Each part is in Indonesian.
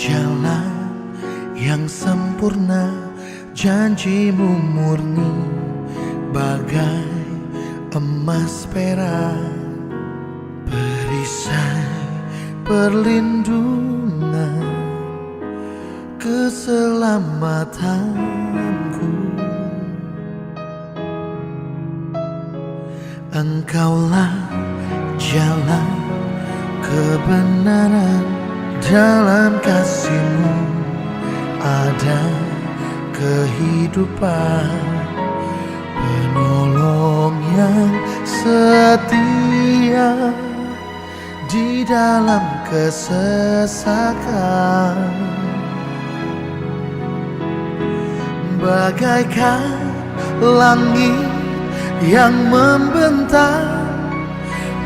jalan yang sempurna, janjimu murni bagai emas perak, perisai perlindungan keselamatanku. Engkaulah jalan kebenaran, dalam kasih-Mu ada kehidupan, penolong yang setia di dalam kesesakan. Bagaikan langit yang membentang,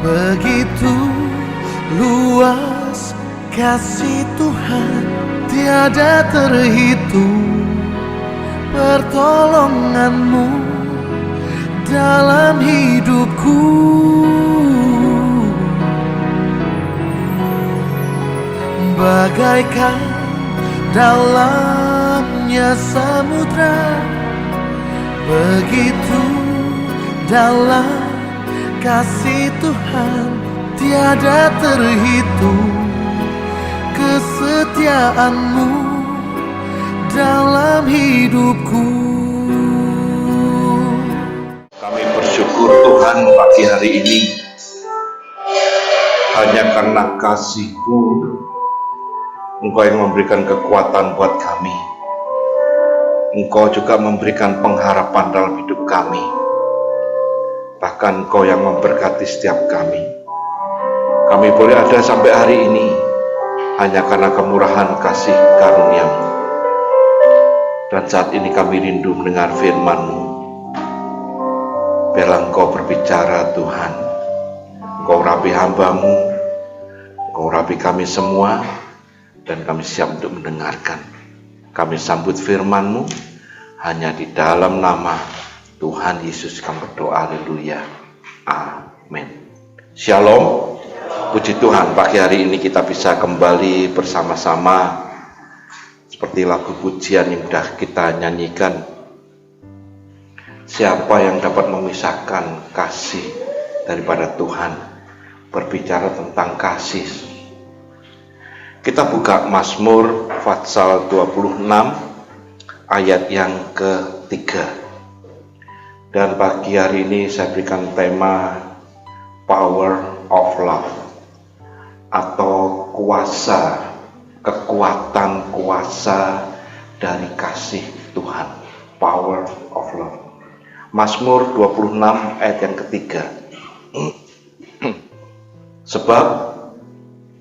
begitu luas kasih Tuhan, tiada terhitung pertolongan-Mu dalam hidupku. Bagaikan dalamnya samudra, begitu dalam kasih Tuhan, tiada terhitung kesetiaan-Mu dalam hidupku. Kami bersyukur Tuhan pagi hari ini, hanya karena kasih-Mu Engkau yang memberikan kekuatan buat kami. Engkau juga memberikan pengharapan dalam hidup kami. Bahkan Engkau yang memberkati setiap kami. Kami boleh ada sampai hari ini hanya karena kemurahan kasih karunia-Mu. Dan saat ini kami rindu mendengar firman-Mu. Biarlah Engkau berbicara Tuhan. Engkau urapi hamba-Mu, Engkau urapi kami semua, dan kami siap untuk mendengarkan. Kami sambut firman-Mu hanya di dalam nama Tuhan Yesus kami berdoa, haleluya, amin. Shalom, puji Tuhan, pagi hari ini kita bisa kembali bersama-sama seperti lagu pujian yang sudah kita nyanyikan. Siapa yang dapat memisahkan kasih daripada Tuhan? Berbicara tentang kasih. Kita buka Mazmur pasal 26 ayat yang ketiga. Dan pagi hari ini saya berikan tema Power of Love, atau kuasa, kekuatan kuasa dari kasih Tuhan. Power of Love. Mazmur 26 ayat yang ketiga. Sebab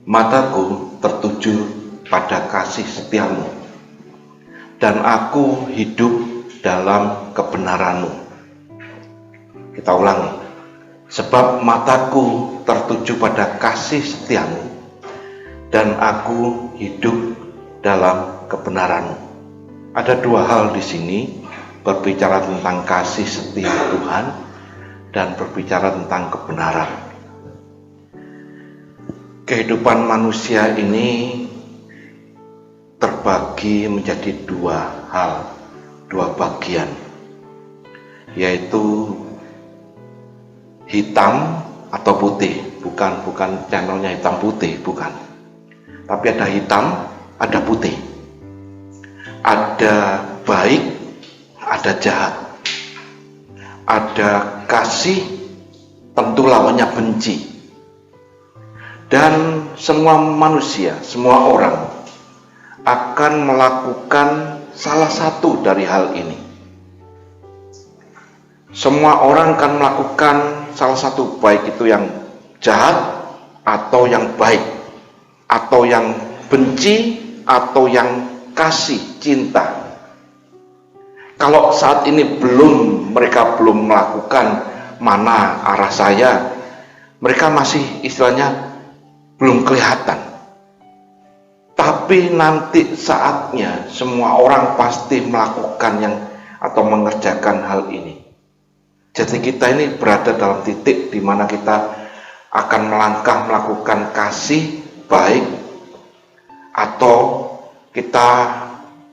mataku tertuju pada kasih setia-Mu, dan aku hidup dalam kebenaran-Mu. Kita ulangi. Sebab mataku tertuju pada kasih setia-Mu, dan aku hidup dalam kebenaran-Mu. Ada dua hal di sini, berbicara tentang kasih setia Tuhan dan berbicara tentang kebenaran. Kehidupan manusia ini terbagi menjadi dua hal, dua bagian, yaitu hitam atau putih. Bukan channelnya hitam putih, bukan. Tapi ada hitam, ada putih. Ada baik, ada jahat. Ada kasih, tentu lawannya benci. Dan semua manusia, semua orang akan melakukan salah satu dari hal ini. Semua orang akan melakukan salah satu, baik itu yang jahat atau yang baik, atau yang benci atau yang kasih, cinta. Kalau saat ini mereka belum melakukan mana arah saya, mereka masih istilahnya belum kelihatan. Tapi nanti saatnya semua orang pasti melakukan atau mengerjakan hal ini. Jadi kita ini berada dalam titik di mana kita akan melangkah melakukan kasih baik atau kita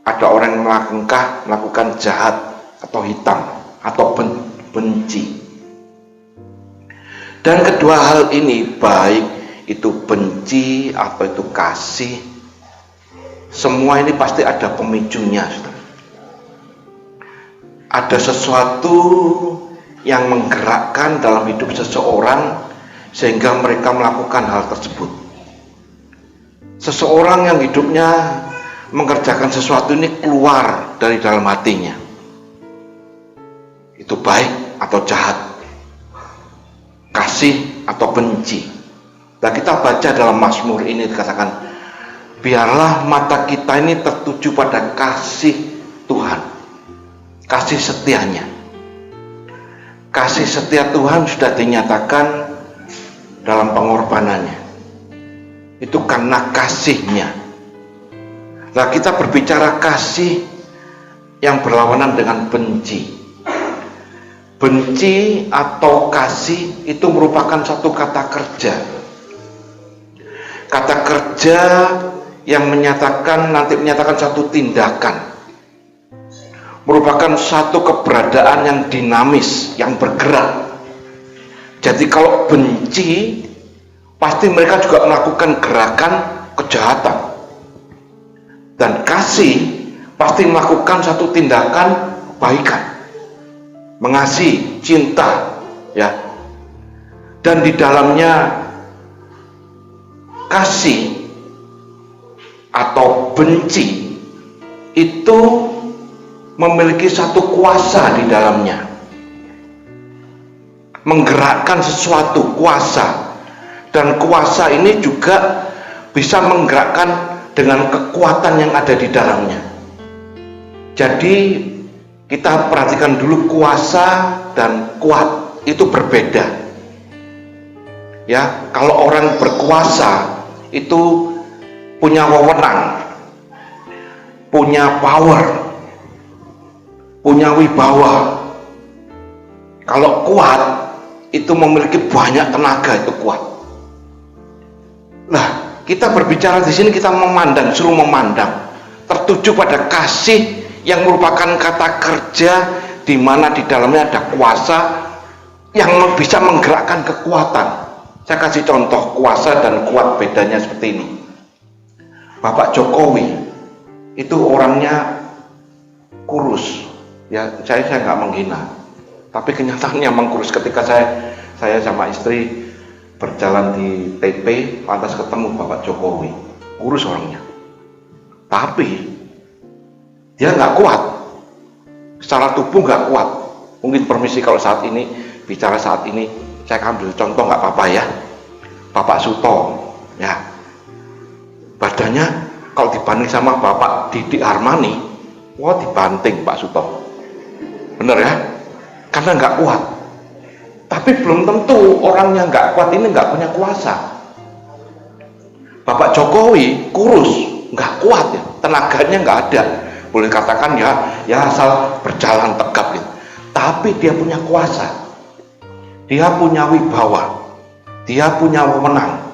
ada orang yang melakukan jahat atau hitam atau benci. Dan kedua hal ini, baik itu benci atau itu kasih, semua ini pasti ada pemicunya. Ada sesuatu yang menggerakkan dalam hidup seseorang sehingga mereka melakukan hal tersebut. Seseorang yang hidupnya mengerjakan sesuatu ini keluar dari dalam hatinya, itu baik atau jahat, kasih atau benci. Nah, kita baca dalam Mazmur ini dikatakan, biarlah mata kita ini tertuju pada kasih Tuhan, kasih setianya. Kasih setia Tuhan sudah dinyatakan dalam pengorbanannya. Itu karena kasihnya. Nah, kita berbicara kasih yang berlawanan dengan benci. Benci atau kasih itu merupakan satu kata kerja. Kata kerja yang menyatakan satu tindakan. Merupakan satu keberadaan yang dinamis, yang bergerak. Jadi kalau benci, pasti mereka juga melakukan gerakan kejahatan. Dan kasih pasti melakukan satu tindakan kebaikan, mengasihi, cinta, ya. Dan di dalamnya kasih atau benci itu memiliki satu kuasa di dalamnya, menggerakkan sesuatu, kuasa. Dan kuasa ini juga bisa menggerakkan dengan kekuatan yang ada di dalamnya. Jadi kita perhatikan dulu, kuasa dan kuat itu berbeda. Ya, kalau orang berkuasa itu punya wewenang, punya power, punya wibawa. Kalau kuat itu memiliki banyak tenaga, itu kuat. Nah, kita berbicara di sini, kita suruh memandang, tertuju pada kasih yang merupakan kata kerja di mana di dalamnya ada kuasa yang bisa menggerakkan kekuatan. Saya kasih contoh kuasa dan kuat, bedanya seperti ini. Bapak Jokowi itu orangnya kurus, ya saya nggak menghina, tapi kenyataannya memang kurus. Ketika saya sama istri berjalan di TP, lantas ketemu Bapak Jokowi, kurus orangnya, tapi dia nggak kuat, secara tubuh nggak kuat. Mungkin permisi kalau saat ini bicara saat ini, saya ambil contoh nggak apa-apa ya, Bapak Suto, ya badannya kalau dibanding sama Bapak Didik Armani, wah dibanting Pak Suto, bener ya, karena nggak kuat. Tapi belum tentu orang yang nggak kuat ini nggak punya kuasa. Bapak Jokowi kurus, nggak kuat ya, tenaganya nggak ada. Boleh katakan ya asal berjalan tegap gitu. Tapi dia punya kuasa, dia punya wibawa, dia punya wewenang.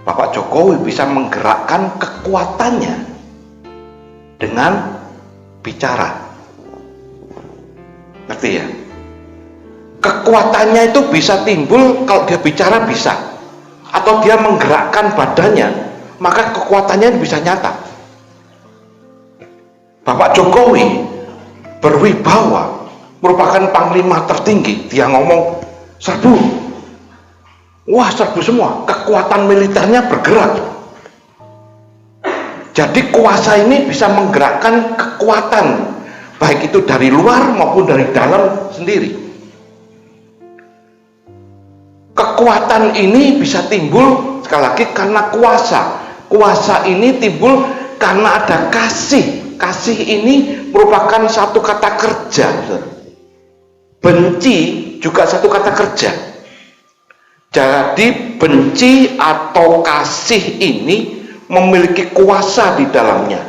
Bapak Jokowi bisa menggerakkan kekuatannya dengan bicara. Ngerti ya? Kekuatannya itu bisa timbul kalau dia bicara, bisa, atau dia menggerakkan badannya, maka kekuatannya bisa nyata. Bapak Jokowi berwibawa, merupakan panglima tertinggi. Dia ngomong serbu, wah serbu semua, kekuatan militernya bergerak. Jadi kuasa ini bisa menggerakkan kekuatan, baik itu dari luar maupun dari dalam sendiri. Kekuatan ini bisa timbul sekali lagi karena kuasa. Kuasa ini timbul karena ada kasih. Kasih ini merupakan satu kata kerja. Benci juga satu kata kerja. Jadi benci atau kasih ini memiliki kuasa di dalamnya.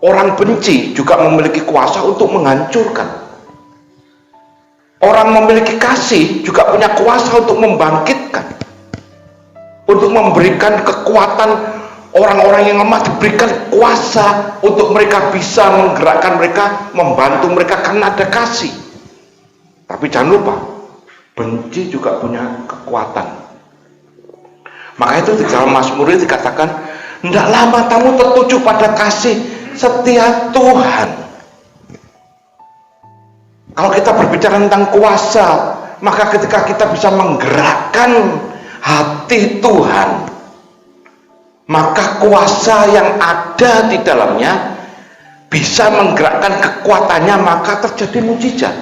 Orang benci juga memiliki kuasa untuk menghancurkan. Orang memiliki kasih juga punya kuasa untuk membangkitkan, untuk memberikan kekuatan Orang-orang yang lemah diberikan kuasa untuk mereka bisa menggerakkan mereka, membantu mereka karena ada kasih. Tapi jangan lupa, benci juga punya kekuatan. Maka itu di dalam Mazmur ini dikatakan, hendaklah matamu tertuju pada kasih setia Tuhan. Kalau kita berbicara tentang kuasa, maka ketika kita bisa menggerakkan hati Tuhan, maka kuasa yang ada di dalamnya bisa menggerakkan kekuatannya, maka terjadi mujizat.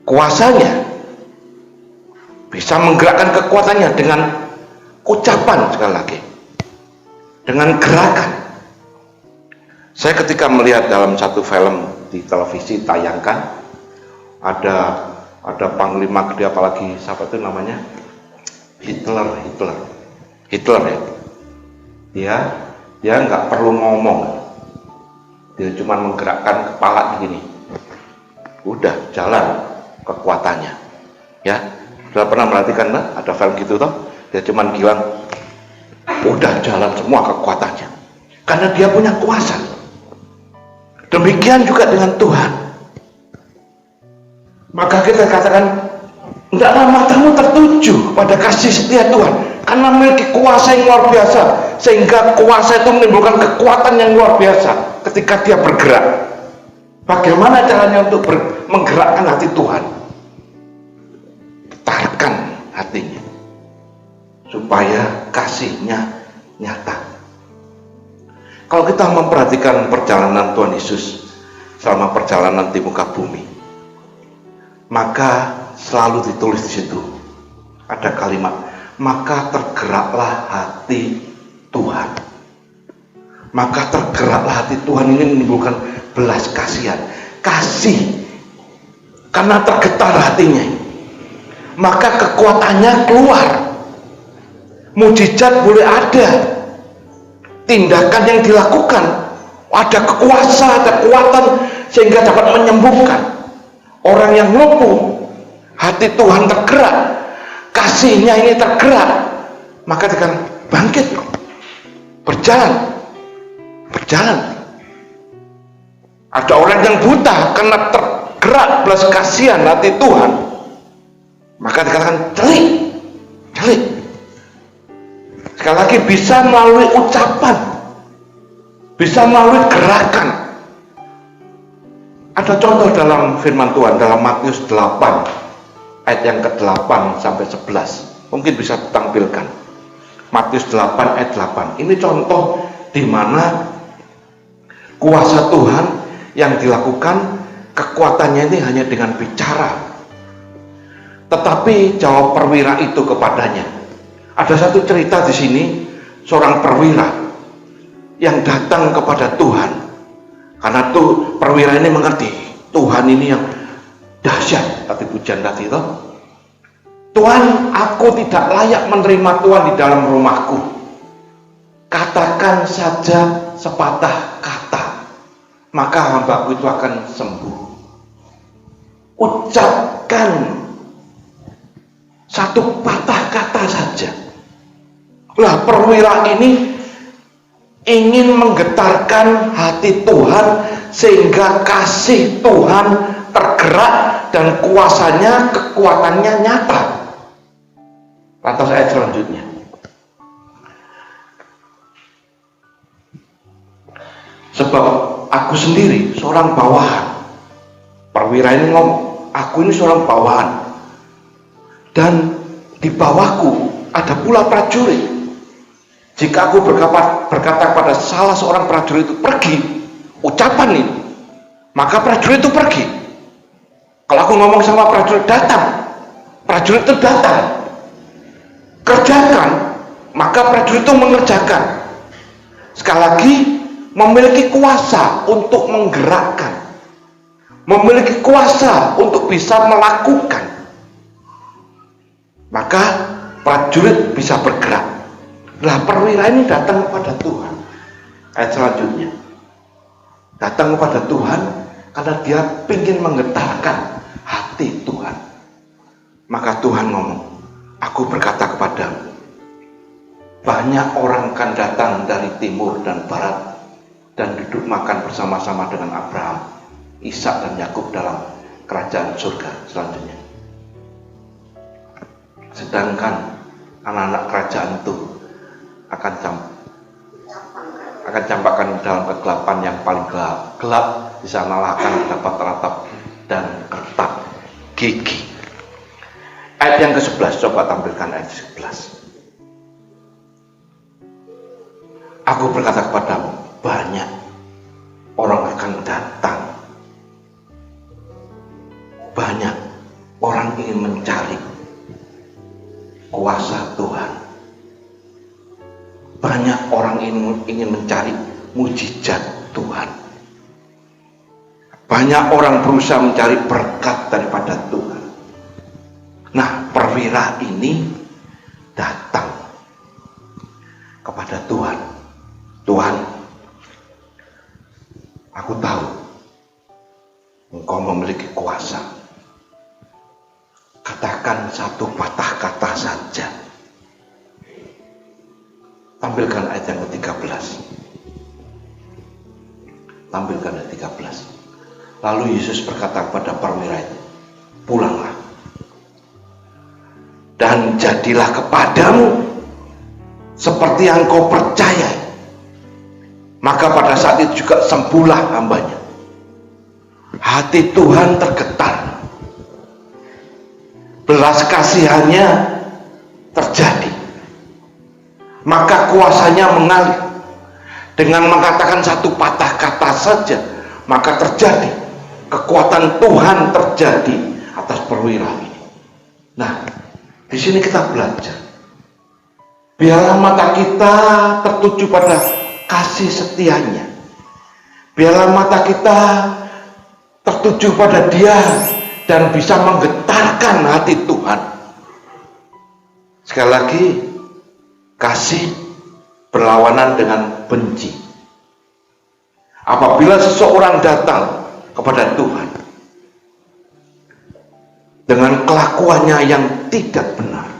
Kuasanya bisa menggerakkan kekuatannya dengan ucapan, sekali lagi, dengan gerakan. Saya ketika melihat dalam satu film di televisi tayangkan, ada panglima gede, apalagi siapa itu namanya, Hitler ya. Dia nggak perlu ngomong, dia cuma menggerakkan kepala begini, udah jalan kekuatannya. Ya, sudah pernah perhatikan ada film gitu toh? Dia cuma bilang, udah jalan semua kekuatannya, karena dia punya kuasa. Demikian juga dengan Tuhan. Maka kita katakan, hendaklah matamu tertuju pada kasih setia Tuhan, karena memiliki kuasa yang luar biasa, sehingga kuasa itu menimbulkan kekuatan yang luar biasa ketika dia bergerak. Bagaimana caranya untuk menggerakkan hati Tuhan? Getarkan hatinya supaya kasihnya nyata. Kalau kita memperhatikan perjalanan Tuhan Yesus selama perjalanan di muka bumi, maka selalu ditulis di situ ada kalimat, maka tergeraklah hati Tuhan. Maka tergeraklah hati Tuhan ini menimbulkan belas kasihan, kasih. Karena tergetar hatinya, maka kekuatannya keluar. Mujizat boleh ada, tindakan yang dilakukan, ada kuasa, ada kekuatan, sehingga dapat menyembuhkan orang yang lumpuh. Hati Tuhan tergerak, kasihnya ini tergerak, maka dikatakan bangkit, berjalan. Ada orang yang buta karena tergerak belas kasihan hati Tuhan, maka dikatakan celik. Sekali lagi, bisa melalui ucapan, bisa melalui gerakan. Ada contoh dalam firman Tuhan dalam Matius 8 ayat yang ke-8 sampai 11. Mungkin bisa ditampilkan. Matius 8 ayat 8. Ini contoh di mana kuasa Tuhan yang dilakukan, kekuatannya ini hanya dengan bicara. Tetapi jawab perwira itu kepadanya. Ada satu cerita di sini, seorang perwira yang datang kepada Tuhan. Karena tuh perwira ini mengerti Tuhan ini yang dahsyat, tadi pujian tadi itu. Tuhan, aku tidak layak menerima Tuhan di dalam rumahku. Katakan saja sepatah kata, maka hambaku itu akan sembuh. Ucapkan satu patah kata saja. Lah, perwira ini ingin menggetarkan hati Tuhan sehingga kasih Tuhan tergerak dan kuasanya, kekuatannya nyata. Lantas ayat selanjutnya, sebab aku sendiri seorang bawahan. Perwira ini ngomong, aku ini seorang bawahan, dan di bawahku ada pula prajurit. Jika aku berkata pada salah seorang prajurit itu pergi, ucapan ini, maka prajurit itu pergi. Kalau aku ngomong sama prajurit datang, prajurit itu datang. Kerjakan, maka prajurit itu mengerjakan. Sekali lagi, memiliki kuasa untuk menggerakkan, memiliki kuasa untuk bisa melakukan, maka prajurit bisa bergerak. Lah, perwira ini datang kepada Tuhan. Ayat selanjutnya, datang kepada Tuhan karena dia ingin menggetarkan hati Tuhan. Maka Tuhan ngomong, Aku berkata kepadamu, banyak orang akan datang dari timur dan barat dan duduk makan bersama-sama dengan Abraham, Ishak dan Yakub dalam kerajaan surga selanjutnya. Sedangkan anak-anak kerajaan itu akan campakkan dalam kegelapan yang paling gelap. Di sanalah akan dapat ratap dan retak gigi. Ayat yang ke-11, coba tampilkan ayat 11. Aku berkata kepadamu, banyak orang akan datang. Banyak orang ingin mencari kuasa Tuhan. Banyak orang ingin mencari mujizat Tuhan. Banyak orang berusaha mencari berkat daripada Tuhan. Nah, perwira ini datang kepada Tuhan. Tuhan, aku tahu Engkau memiliki kuasa. Katakan satu patah kata saja. Tampilkan ayat yang ke-13. Tampilkan ayat 13. Lalu Yesus berkata kepada perwira itu, pulanglah. Dan jadilah kepadamu seperti yang kau percayai. Maka pada saat itu juga sembuhlah hambanya. Hati Tuhan tergetar. Belas kasihannya terjadi. Maka kuasanya mengalir. Dengan mengatakan satu patah kata saja, maka terjadi. Kekuatan Tuhan terjadi atas perwira ini. Nah, di sini kita belajar. Biarlah mata kita tertuju pada kasih setianya. Biarlah mata kita tertuju pada Dia dan bisa menggetarkan hati Tuhan. Sekali lagi, kasih berlawanan dengan benci. Apabila seseorang datang kepada Tuhan dengan kelakuannya yang tidak benar,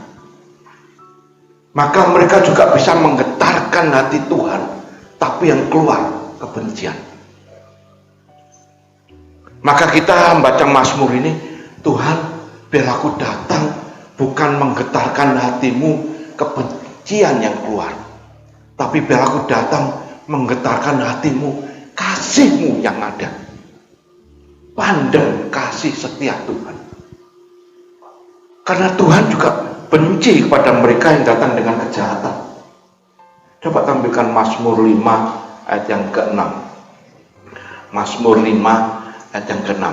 maka mereka juga bisa menggetarkan hati Tuhan, tapi yang keluar kebencian. Maka kita membaca Mazmur ini, Tuhan, biar aku datang bukan menggetarkan hatimu kebencian yang keluar, tapi biar aku datang menggetarkan hatimu kasihmu yang ada. Pandang kasih setia Tuhan. Karena Tuhan juga benci kepada mereka yang datang dengan kejahatan. Coba tampilkan Mazmur 5 ayat yang ke-6. Mazmur 5 ayat yang ke-6.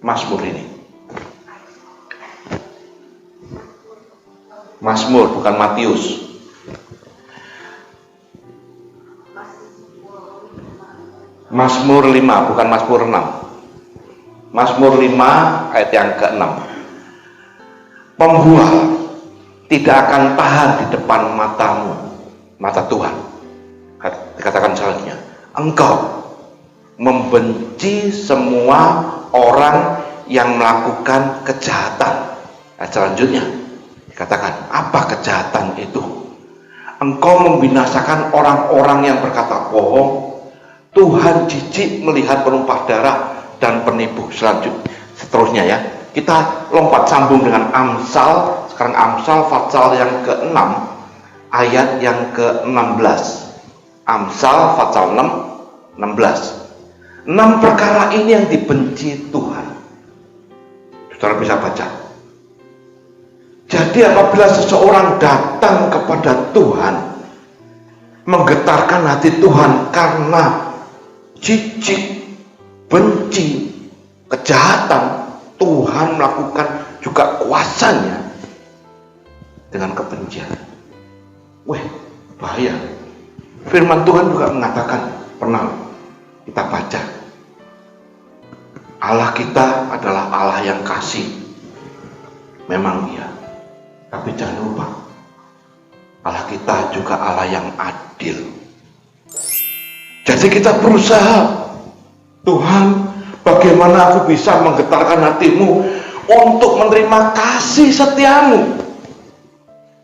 Mazmur ini. Mazmur, bukan Matius. Mazmur 5, bukan Mazmur 6. Mazmur 5 ayat yang ke-6. Pembual tidak akan tahan di depan matamu, mata Tuhan. Dikatakan selanjutnya, Engkau membenci semua orang yang melakukan kejahatan. Ayat selanjutnya dikatakan, apa kejahatan itu? Engkau membinasakan orang-orang yang berkata bohong. Tuhan jijik melihat penumpah darah dan penipu. Seterusnya ya, kita lompat sambung dengan Amsal. Sekarang Amsal pasal yang ke-6 ayat yang ke-16. Amsal pasal 6 16. 6 perkara ini yang dibenci Tuhan. Saudara bisa baca. Jadi apabila seseorang datang kepada Tuhan, menggetarkan hati Tuhan karena jijik, benci, kejahatan, Tuhan melakukan juga kuasanya dengan kebencian. Bahaya. Firman Tuhan juga mengatakan, pernah kita baca, Allah kita adalah Allah yang kasih. Memang iya, tapi jangan lupa, Allah kita juga Allah yang adil. Jadi kita berusaha, Tuhan, bagaimana aku bisa menggetarkan hatimu untuk menerima kasih setiamu,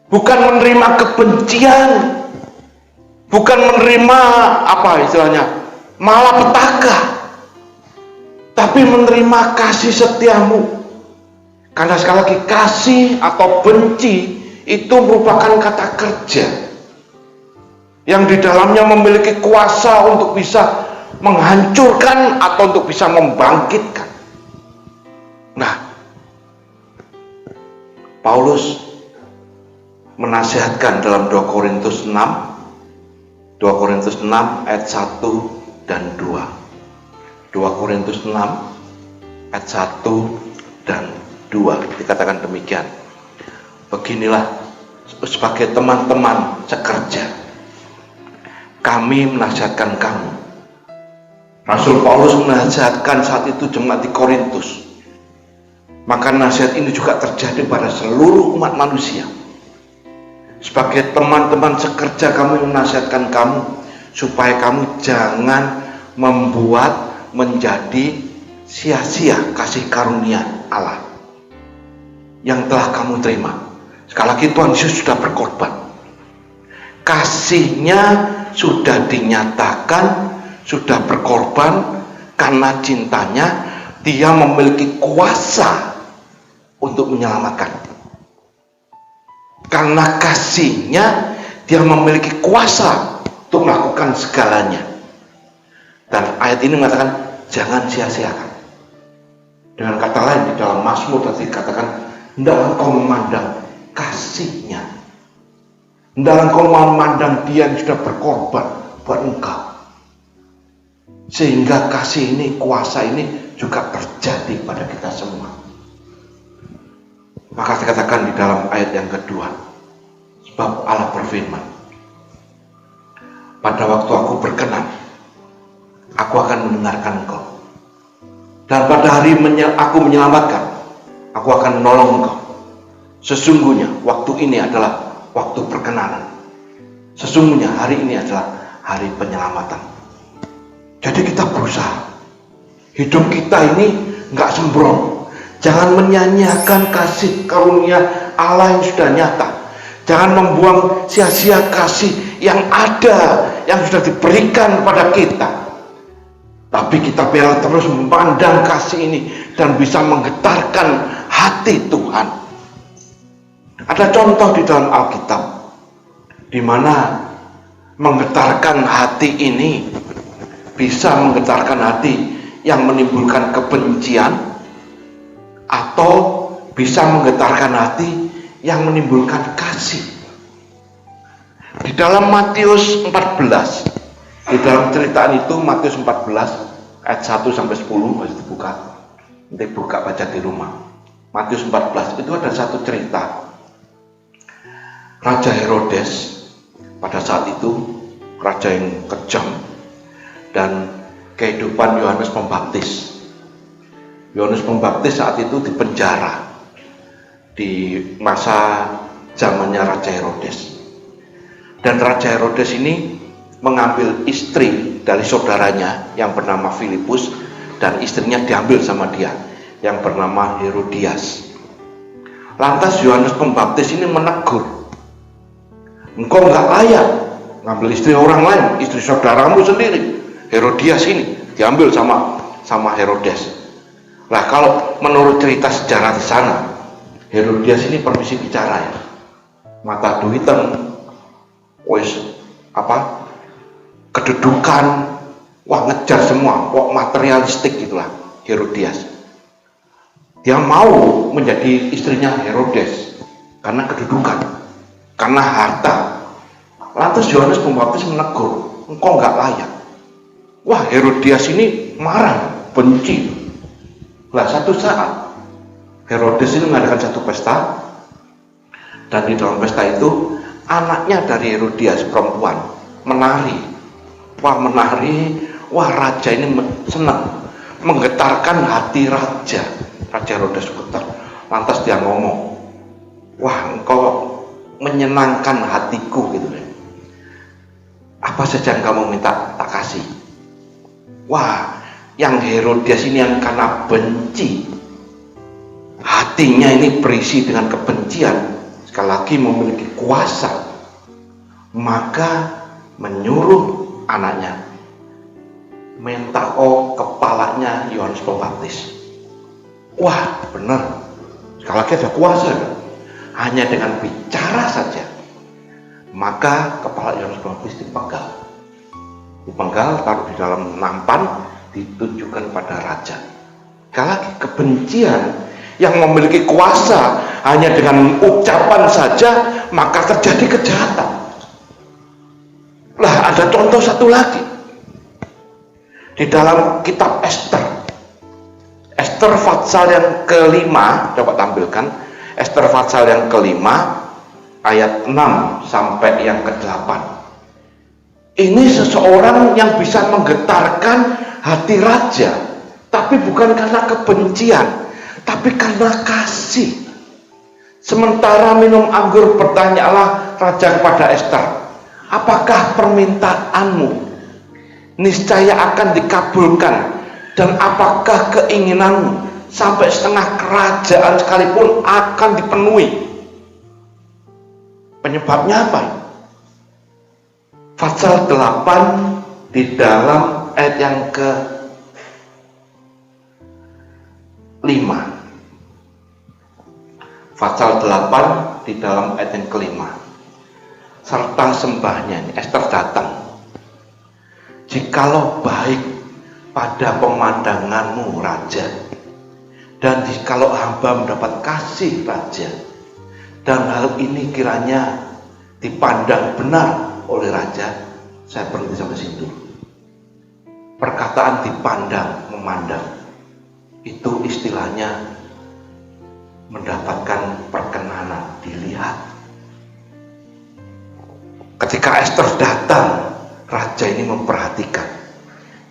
bukan menerima kebencian, bukan menerima apa istilahnya malapetaka, tapi menerima kasih setiamu. Karena sekali lagi, kasih atau benci itu merupakan kata kerja yang di dalamnya memiliki kuasa untuk bisa menghancurkan atau untuk bisa membangkitkan. Nah, Paulus menasihatkan dalam 2 Korintus 6 ayat 1 dan 2. 2 Korintus 6 ayat 1 dan 2 dikatakan demikian. Beginilah, sebagai teman-teman sekerja, kami menasihatkan kamu. Rasul Paulus menasihatkan saat itu jemaat di Korintus. Maka nasihat ini juga terjadi pada seluruh umat manusia. Sebagai teman-teman sekerja, kami menasihatkan kamu supaya kamu jangan membuat menjadi sia-sia kasih karunia Allah yang telah kamu terima. Sekali lagi, Tuhan Yesus sudah berkorban. Kasihnya sudah dinyatakan, sudah berkorban. Karena cintanya, dia memiliki kuasa untuk menyelamatkan. Karena kasihnya, dia memiliki kuasa untuk melakukan segalanya. Dan ayat ini mengatakan, jangan sia-siakan. Dengan kata lain, di dalam Mazmur tadi dikatakan, hendaklah engkau memandang kasihnya, hendaklah engkau memandang dia yang sudah berkorban buat engkau, sehingga kasih ini, kuasa ini juga terjadi pada kita semua. Maka dikatakan di dalam ayat yang kedua, sebab Allah berfirman, pada waktu aku berkenan, aku akan mendengarkan engkau, dan pada hari aku menyelamatkan, aku akan menolong engkau. Sesungguhnya waktu ini adalah waktu perkenanan. Sesungguhnya hari ini adalah hari penyelamatan. Jadi kita berusaha. Hidup kita ini nggak sembrono. Jangan menyanyiakan kasih karunia Allah yang sudah nyata. Jangan membuang sia-sia kasih yang ada, yang sudah diberikan kepada kita. Tapi kita biar terus memandang kasih ini dan bisa menggetarkan hati Tuhan. Ada contoh di dalam Alkitab di mana menggetarkan hati ini bisa menggetarkan hati yang menimbulkan kebencian, atau bisa menggetarkan hati yang menimbulkan kasih. Di dalam Matius 14, di dalam ceritaan itu, Matius 14 ayat 1 sampai 10, harus dibuka. Nanti buka baca di rumah. Matius 14 itu ada satu cerita. Raja Herodes pada saat itu raja yang kejam, dan kehidupan Yohanes Pembaptis. Yohanes Pembaptis saat itu dipenjara di masa zamannya Raja Herodes. Dan Raja Herodes ini mengambil istri dari saudaranya yang bernama Filipus, dan istrinya diambil sama dia yang bernama Herodias. Lantas Yohanes Pembaptis ini menegur, engkau nggak layak ngambil istri orang lain, istri saudaramu sendiri. Herodias ini diambil sama Herodes. Nah, kalau menurut cerita sejarah di sana, Herodias ini permisi bicara ya, mata duitan, kedudukan, wah ngejar semua, wah materialistik gitulah Herodias. Dia mau menjadi istrinya Herodes karena kedudukan, karena harta. Lantas Yohanes Pembaptis menegur, engkau nggak layak. Wah, Herodias ini marah, benci. Lah, satu saat Herodes ini mengadakan satu pesta, dan di dalam pesta itu anaknya dari Herodias perempuan menari. Wah raja ini senang, menggetarkan hati raja. Raja Herodes getar. Lantas dia ngomong, wah engkau menyenangkan hatiku gitu ya. Apa saja yang kamu minta tak kasih. Wah, yang Herodias ini yang karena benci, hatinya ini berisi dengan kebencian, sekali lagi memiliki kuasa, maka menyuruh anaknya mentao kepalanya Yohanes Pembaptis. Wah, benar. Sekali lagi ada kuasa, kan? Hanya dengan bicara saja, maka kepala Yohanes Pembaptis dipenggal, taruh di dalam nampan, ditunjukkan pada raja. Sekali lagi, kebencian yang memiliki kuasa hanya dengan ucapan saja, maka terjadi kejahatan. Lah, ada contoh satu lagi di dalam kitab Ester pasal yang kelima. Coba tampilkan Ester pasal yang kelima ayat 6 sampai yang ke-8. Ini seseorang yang bisa menggetarkan hati raja, tapi bukan karena kebencian, tapi karena kasih. Sementara minum anggur, bertanyalah raja kepada Ester, apakah permintaanmu niscaya akan dikabulkan, dan apakah keinginanmu sampai setengah kerajaan sekalipun akan dipenuhi? Penyebabnya apa? Pasal 8 di dalam ayat yang ke-5. Pasal 8 di dalam ayat yang ke-5. Serta sembahnya ini, Ester datang. Jikalau baik pada pemandanganmu raja, dan jikalau hamba mendapat kasih raja, dan hal ini kiranya dipandang benar oleh raja. Saya berhenti sampai situ. Perkataan dipandang, memandang, itu istilahnya mendapatkan perkenanan, dilihat. Ketika Ester datang, raja ini memperhatikan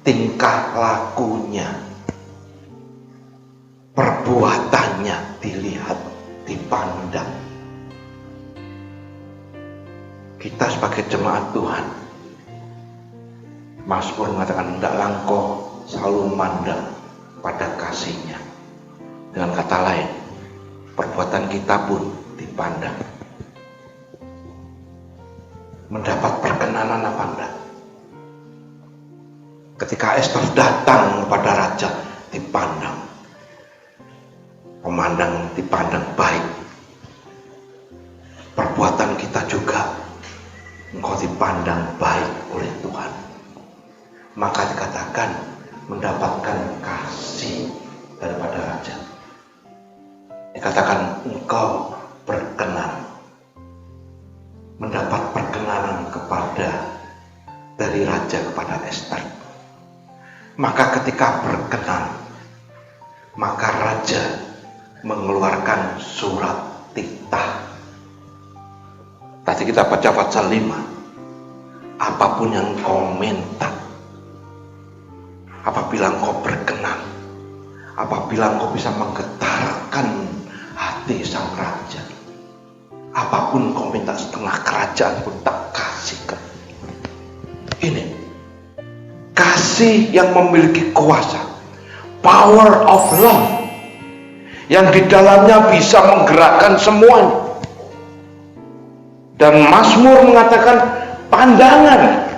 tingkah lakunya, perbuatannya, dilihat, dipandang. Kita sebagai jemaat Tuhan, Mazmur mengatakan, hendaklah engkau selalu memandang pada kasih-Nya. Dengan kata lain, perbuatan kita pun dipandang. Mendapat perkenanan apa enggak? Ketika Ester datang kepada raja, dipandang. Memandang, dipandang baik. Perbuatan kita juga engkau dipandang baik oleh Tuhan. Maka dikatakan mendapatkan kasih daripada raja. Dikatakan engkau berkenan, mendapat perkenanan dari raja kepada Ester. Maka ketika berkenan, maka raja mengeluarkan surat titah. Tadi kita baca pasal 5. Apapun yang kau minta, apabila engkau berkenan, apabila engkau bisa menggetarkan hati sang raja, apapun kau minta, setengah kerajaan pun tak kasihkan. Ini kasih yang memiliki kuasa, power of love, yang di dalamnya bisa menggerakkan semuanya. Dan Mazmur mengatakan pandangan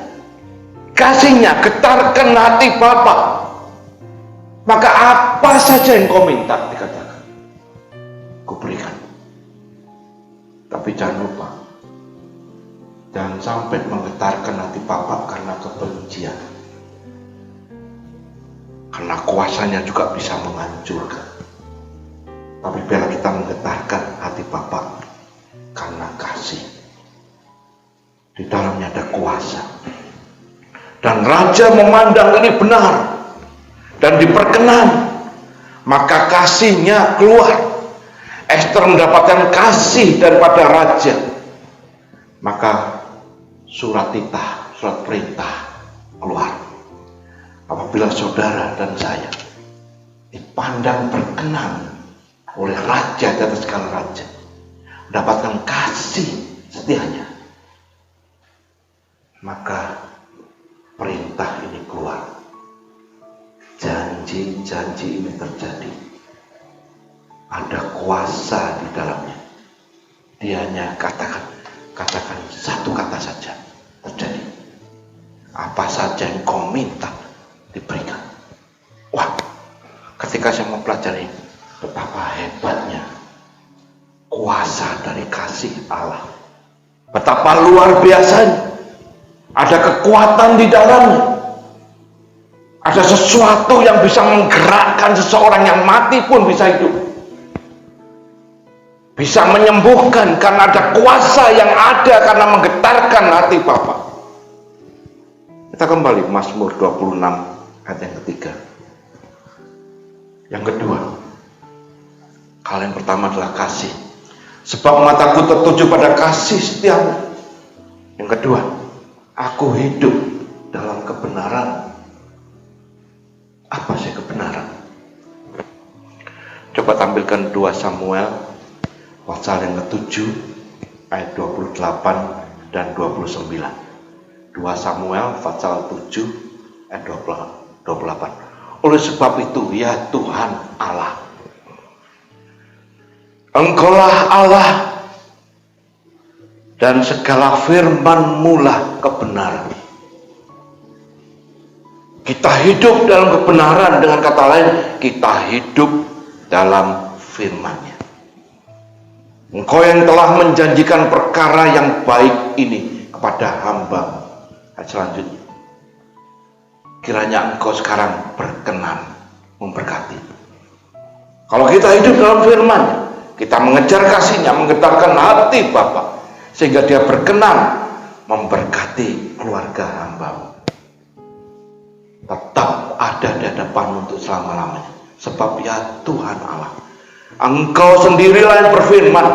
kasihnya getarkan hati Bapa. Maka apa saja yang kau minta, dikatakan, kuberikan. Tapi jangan lupa, jangan sampai menggetarkan hati Bapa karena kebencian. Karena kuasanya juga bisa menghancurkan. Tapi biarlah kita menggetarkan hati Bapa karena kasih. Di dalamnya ada kuasa. Dan raja memandang ini benar dan diperkenan, maka kasihnya keluar. Ester mendapatkan kasih daripada raja, maka surat titah, surat perintah keluar. Apabila saudara dan saya dipandang berkenan oleh raja di atas segala raja, mendapatkan kasih setianya, maka perintah ini keluar, janji-janji ini terjadi. ada kuasa di dalamnya. Dia hanya katakan satu kata saja, terjadi. Apa saja yang kau minta diberikan. Wah, ketika saya mempelajari betapa hebatnya kuasa dari kasih Allah, betapa luar biasanya, ada kekuatan di dalamnya, ada sesuatu yang bisa menggerakkan seseorang yang mati pun bisa hidup, bisa menyembuhkan karena ada kuasa yang ada, karena menggetarkan hati Bapa. Kita kembali Mazmur 26 ayat yang ketiga. Yang kedua, hal yang pertama adalah kasih. Sebab mataku tertuju pada kasih setiamu. Yang kedua, aku hidup dalam kebenaran. Apa sih kebenaran? Coba tampilkan 2 Samuel pasal yang ke-7 ayat 28 dan 29. 2 Samuel pasal 7 ayat 28. Oleh sebab itu, ya Tuhan Allah, Engkaulah Allah, dan segala firman-Mu lah kebenaran. Kita hidup dalam kebenaran, dengan kata lain, kita hidup dalam firman-Nya. Engkau yang telah menjanjikan perkara yang baik ini kepada hamba-Mu. Selanjutnya, kiranya Engkau sekarang berkenan memberkati. Kalau kita hidup dalam firman, kita mengejar kasih-Nya, menggetarkan hati Bapa, sehingga Dia berkenan memberkati keluarga hamba-Mu. Tetap ada di hadapan untuk selama-lamanya. Sebab ya Tuhan Allah, Engkau sendirilah yang berfirman,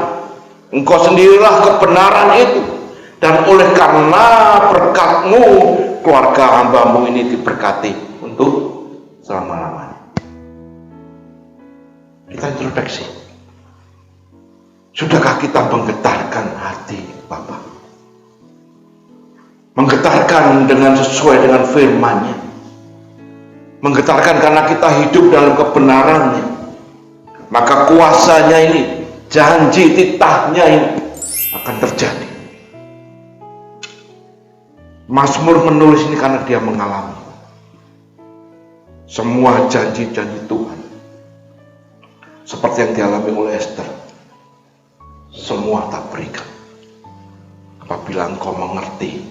Engkau sendirilah kebenaran itu. Dan oleh karena berkat-Mu, keluarga hamba-Mu ini diberkati untuk selama-lamanya. Kita introspeksi. Sudahkah kita menggetarkan hati Bapa? Menggetarkan dengan sesuai dengan firman-Nya. Menggetarkan karena kita hidup dalam kebenaran-Nya. Maka kuasanya ini, janji titahnya ini akan terjadi. Mazmur menulis ini karena dia mengalami semua janji-janji Tuhan, seperti yang dialami oleh Esther. Semua tak berikan apabila engkau mengerti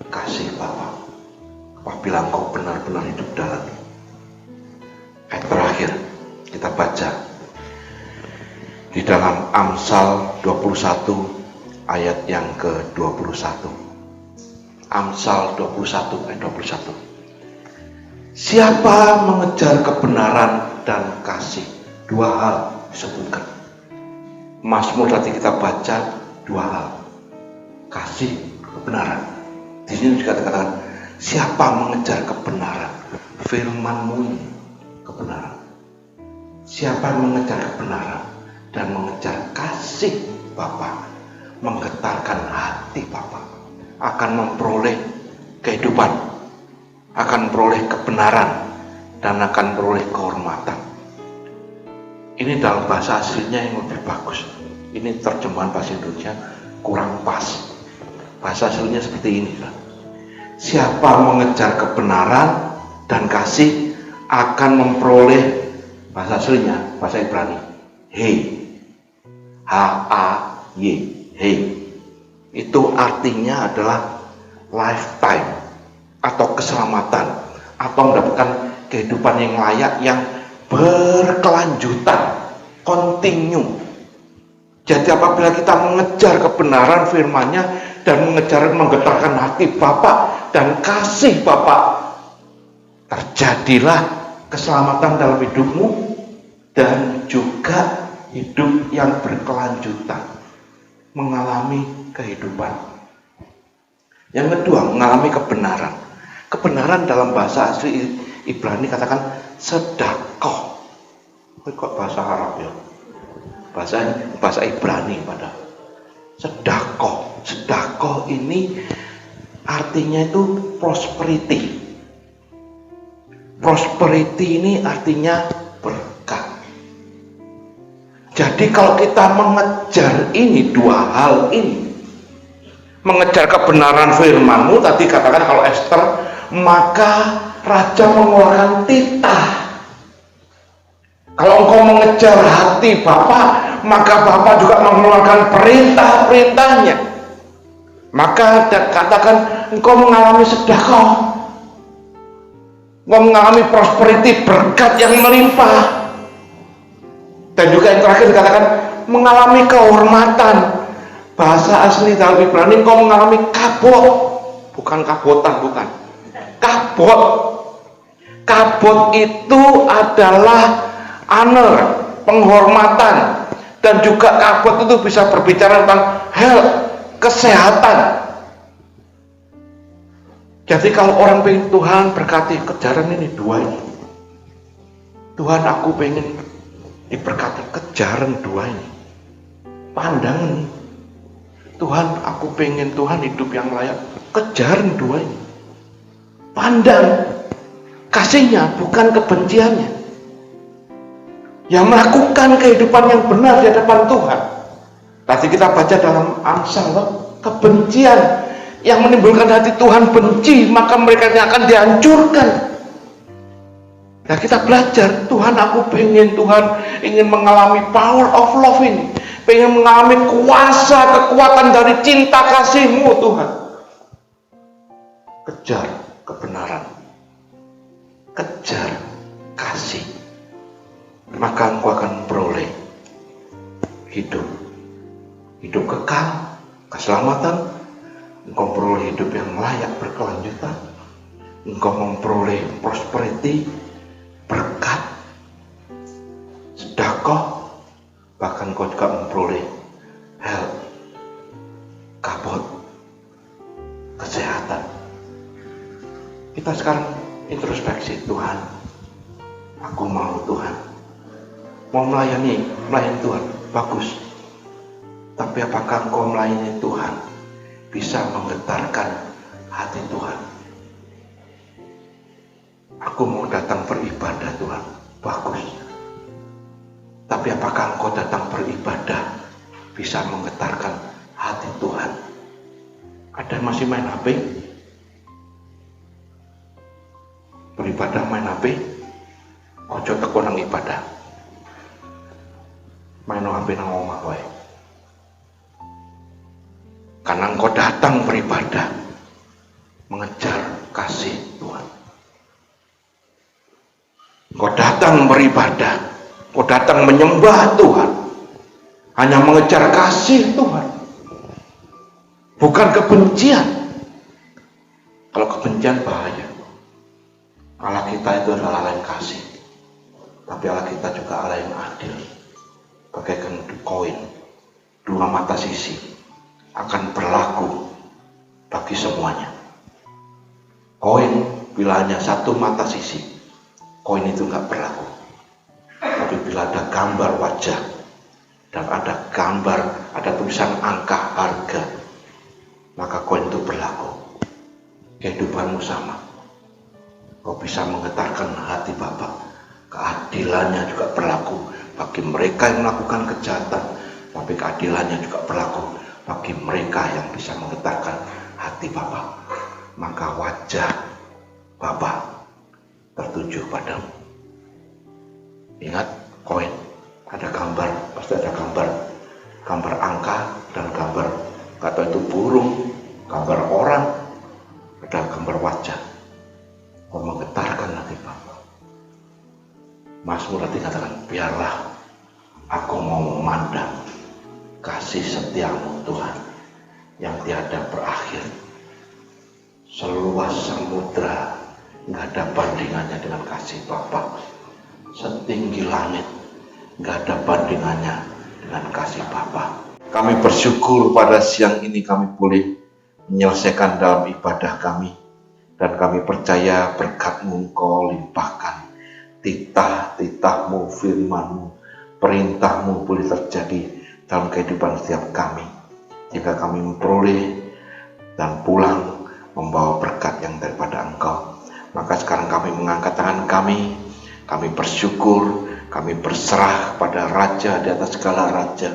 kasih Bapa, apabila engkau benar-benar hidup dalamnya. Ayat terakhir kita baca di dalam Amsal 21 ayat yang ke-21. Amsal 21 ayat 21. Siapa mengejar kebenaran dan kasih? 2 hal disebutkan. Mazmur tadi kita baca 2 hal. Kasih, kebenaran. Di sini dikatakan siapa mengejar kebenaran? Firman-Mu ini kebenaran. Siapa mengejar kebenaran dan mengejar kasih Bapa, menggetarkan hati Bapa, akan memperoleh kehidupan, akan memperoleh kebenaran, dan akan memperoleh kehormatan. Ini dalam bahasa aslinya yang lebih bagus. Ini terjemahan bahasa Indonesia kurang pas. Bahasa aslinya seperti ini. Siapa mengejar kebenaran dan kasih akan memperoleh, bahasa aslinya, bahasa Ibrani, Hei, H-A-Y, Hei. Itu artinya adalah lifetime, atau keselamatan, atau mendapatkan kehidupan yang layak, yang berkelanjutan, continue. Jadi apabila kita mengejar kebenaran firman-Nya dan mengejar menggetarkan hati Bapa dan kasih Bapa, terjadilah keselamatan dalam hidupmu dan juga hidup yang berkelanjutan, mengalami kehidupan. Yang kedua, mengalami kebenaran. Kebenaran dalam bahasa asli Ibrani katakan sedekah. Kok bahasa Arab ya? Bahasa Ibrani pada sedekah. Sedekah ini artinya itu prosperity. Prosperity ini artinya berkah. Jadi kalau kita mengejar ini, dua hal ini, mengejar kebenaran firman-Mu, tadi katakan kalau Esther, maka raja mengeluarkan titah. Kalau engkau mengejar hati Bapa, maka Bapa juga mengeluarkan perintah-perintahnya. Maka katakan engkau mengalami sedekah, engkau mengalami prosperity, berkat yang melimpah. Dan juga yang terakhir dikatakan mengalami kehormatan. Bahasa asli dalam Ibrani, engkau mengalami kabot, bukan kabotan, bukan. Kabot. Kabot itu adalah honor, penghormatan, dan juga kabot itu bisa berbicara tentang health, kesehatan. Jadi kalau orang pengen Tuhan berkati, kejaran ini dua ini. Tuhan, aku pengen diberkati, kejaran dua ini. Pandangan, Tuhan, aku pengen Tuhan hidup yang layak, kejaran dua ini. Pandang kasihnya, bukan kebenciannya. Yang melakukan kehidupan yang benar di hadapan Tuhan. Tadi kita baca dalam Amsal, kebencian yang menimbulkan hati Tuhan benci, maka mereka akan dihancurkan. Nah, kita belajar, Tuhan, aku pengen Tuhan ingin mengalami power of love ini, pengen mengalami kuasa, kekuatan dari cinta kasih-Mu Tuhan. Kejar kebenaran, kejar kasih, maka engkau akan memperoleh hidup kekal, keselamatan. Engkau memperoleh hidup yang layak berkelanjutan. Engkau memperoleh prosperity, berkat, sedekah, bahkan engkau juga memperoleh health, kabut, kesehatan. Kita sekarang introspeksi, Tuhan, aku mau Tuhan, mau melayani Tuhan, bagus. Tapi apakah engkau melayani Tuhan bisa menggetarkan hati Tuhan? Aku mau datang beribadah Tuhan, bagus. Tapi apakah engkau datang beribadah bisa menggetarkan hati Tuhan? Ada yang masih main HP? Beribadah main HP? Ojo teko nang ibadah. Main HP nang omah wae. Karena engkau datang beribadah, mengejar kasih Tuhan. Engkau datang beribadah, engkau datang menyembah Tuhan, hanya mengejar kasih Tuhan, bukan kebencian. Kalau kebencian bahaya. Allah kita itu adalah Allah yang kasih, tapi Allah kita juga Allah yang adil. Bagaikan koin, dua mata sisi, akan berlaku bagi semuanya. Koin bila hanya satu mata sisi, koin itu nggak berlaku. Tapi bila ada gambar wajah dan ada tulisan angka harga, maka koin itu berlaku. Kehidupanmu sama. Kau bisa menggetarkan hati Bapa. Keadilannya juga berlaku bagi mereka yang melakukan kejahatan, tapi keadilannya juga berlaku bagi mereka yang bisa menggetarkan hati Bapa. Maka wajah Bapa tertuju padamu. Ingat, koin ada gambar, pasti ada gambar angka dan gambar, kata itu burung, gambar orang, ada gambar wajah. Kau menggetarkan hati Bapa. Mazmur tadi katakan, biarlah aku mau memandang kasih setiamu Tuhan yang tiada berakhir. Seluas samudra, nggak ada bandingannya dengan kasih Bapa. Setinggi langit, nggak ada bandingannya dengan kasih Bapa. Kami bersyukur pada siang ini kami boleh menyelesaikan dalam ibadah kami, dan kami percaya berkat-Mu Engkau limpahkan. Titah-titah-Mu, firman-Mu, perintah-Mu boleh terjadi dalam kehidupan setiap kami, jika kami memperoleh dan pulang membawa berkat yang daripada Engkau. Maka sekarang kami mengangkat tangan kami bersyukur Kami berserah pada Raja di atas segala raja,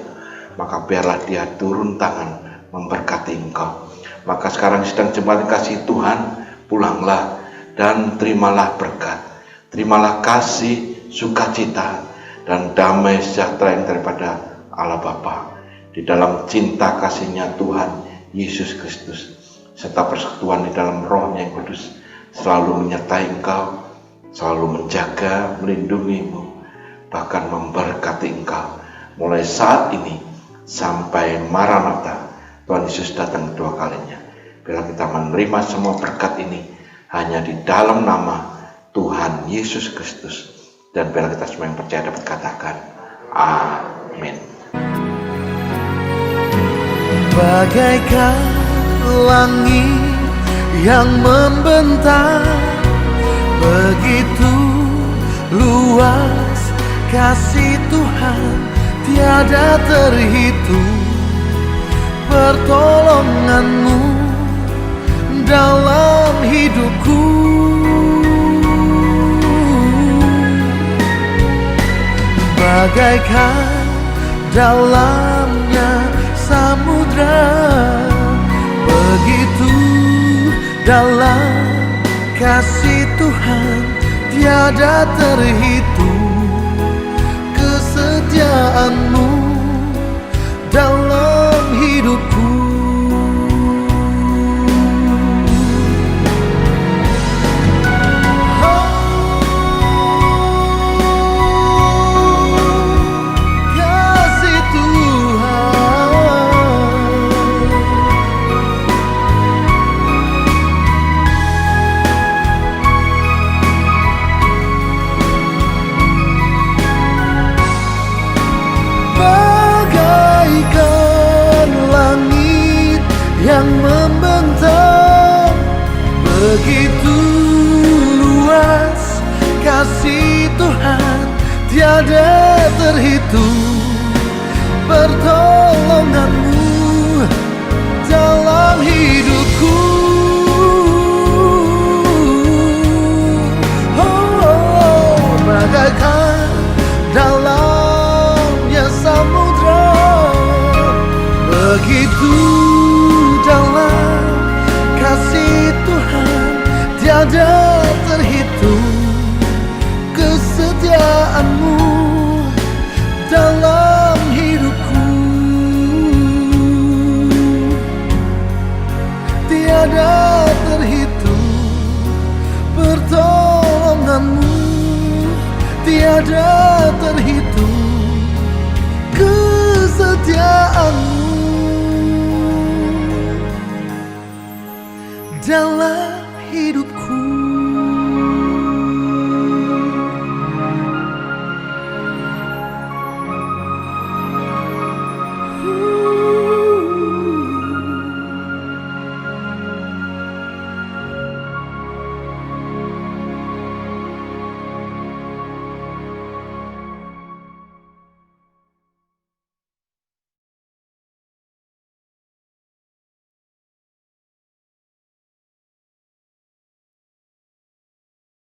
maka biarlah dia turun tangan memberkati engkau. Maka sekarang sedang jemaat kasih Tuhan, pulanglah dan terimalah berkat, terimalah kasih, sukacita, dan damai sejahtera yang daripada Allah Bapa di dalam cinta kasihnya Tuhan Yesus Kristus, serta persekutuan di dalam Roh-Nya yang kudus selalu menyertai engkau, selalu menjaga, melindungimu, bahkan memberkati engkau mulai saat ini sampai Maranatha, Tuhan Yesus datang kedua kalinya. Bila kita menerima semua berkat ini hanya di dalam nama Tuhan Yesus Kristus, dan bila kita semua yang percaya dapat katakan amin. Bagaikan langit yang membentang, begitu luas kasih Tuhan tiada terhitung. Pertolongan-Mu dalam hidupku, bagaikan dalamnya samudra, begitu dalam kasih Tuhan tiada terhitung. Kesetiaan-Mu dalam hidupku, kasih Tuhan. Bagaikan langit yang membentang, begitu luas kasih Tuhan tiada terhitung. Pertolongan-Mu dalam hidupku, bagaikan dalamnya samudra, begitu dalam kasih Tuhan tiada terhitung. Kesetiaan-Mu dalam hidupku tiada terhitung. Pertolongan-Mu tiada terhitung. Kesetiaan-Mu dalam hidupku.